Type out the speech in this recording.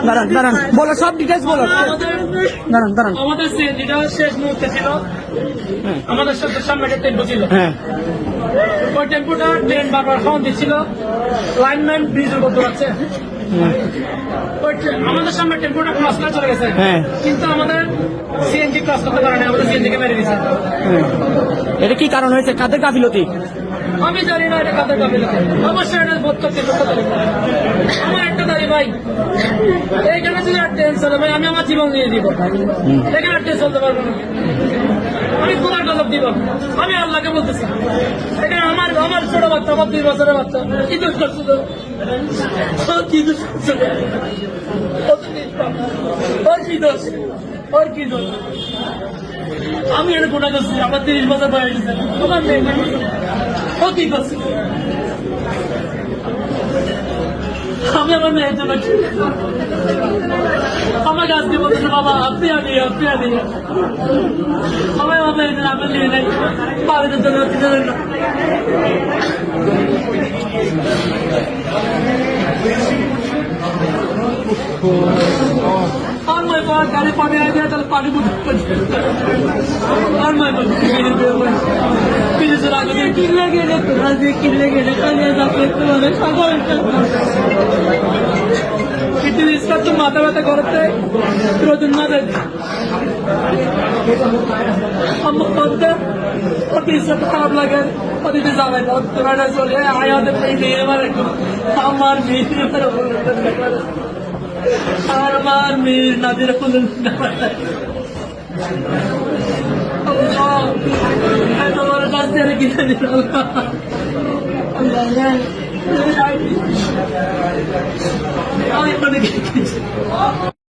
দাঁড়ান দাঁড়ান, বলো সব ডিটেলস বলো। দাঁড়ান দাঁড়ান। আমাদের যেটা শেষ মুহূর্তে ছিল, আমাদের সামনে একটা টেম্পো ছিল। হ্যাঁ, ওই টেম্পোটা ট্রেন বারবার হর্ন দিচ্ছিল, লাইনম্যান ব্রিজের করতে পারছে। আমাদের সামনে টেম্পোটা ক্রস করে চলে গেছে, হ্যাঁ। কিন্তু আমাদের সিএনজি ক্রস করতে পারে না, আমাদের সিএনজি কে মেরে দিচ্ছে। এটা কি কারণ হয়েছে? কাদের গাফিলতি? আমি জানি না এটা কাদের গাফিলতি, অবশ্যই এটা বোধ করতে আমার একটা দাঁড়ি ভাই, এইখানে যদি আর ট্রেন চলে ভাই আমি আমার জীবন দিয়ে দিব, এখানে আর ট্রেন চলতে পারবো না। আমি তোমার গজব দিব, আমি আল্লাহকে বলতেছি। এখানে আমার ছোট বাচ্চা, আমার 2 বছরের বাচ্চা, কি দোষ করছে তো? কি দোষ করছে? ওর কি দোষ? ওর কি দোষ? আমি এটা গুণা করছি, আমার 30 বছর বয়স, তোমার মেয়ে ও কি করছে? আমি আমার মেয়ের জন্য আমার কাছ দিয়ে বলতেছে, বাবা আপনি আনি, আপনি আনি। সবাই আমার মেয়ের জন্য আমি নিয়ে নেই, বাড়িতে জন্য জন্য আর মই গাড়ি পানি আগে তাহলে পানি বুঝে আর মই কিনলে গেলে তোরা যে কিনলে গেলে কালিয়া যাবে তোমাদের সকাল জিনিসটা তো মাথা ব্যথা করতে প্রয়োজন না দেয় খারাপ লাগে ওদিকে যাবে তোরা চলে আয়াদের মেয়ে আমার মেয়ে আমার মেয়ের নাদের তোমার কাছ থেকে কিনে দিলাম আমি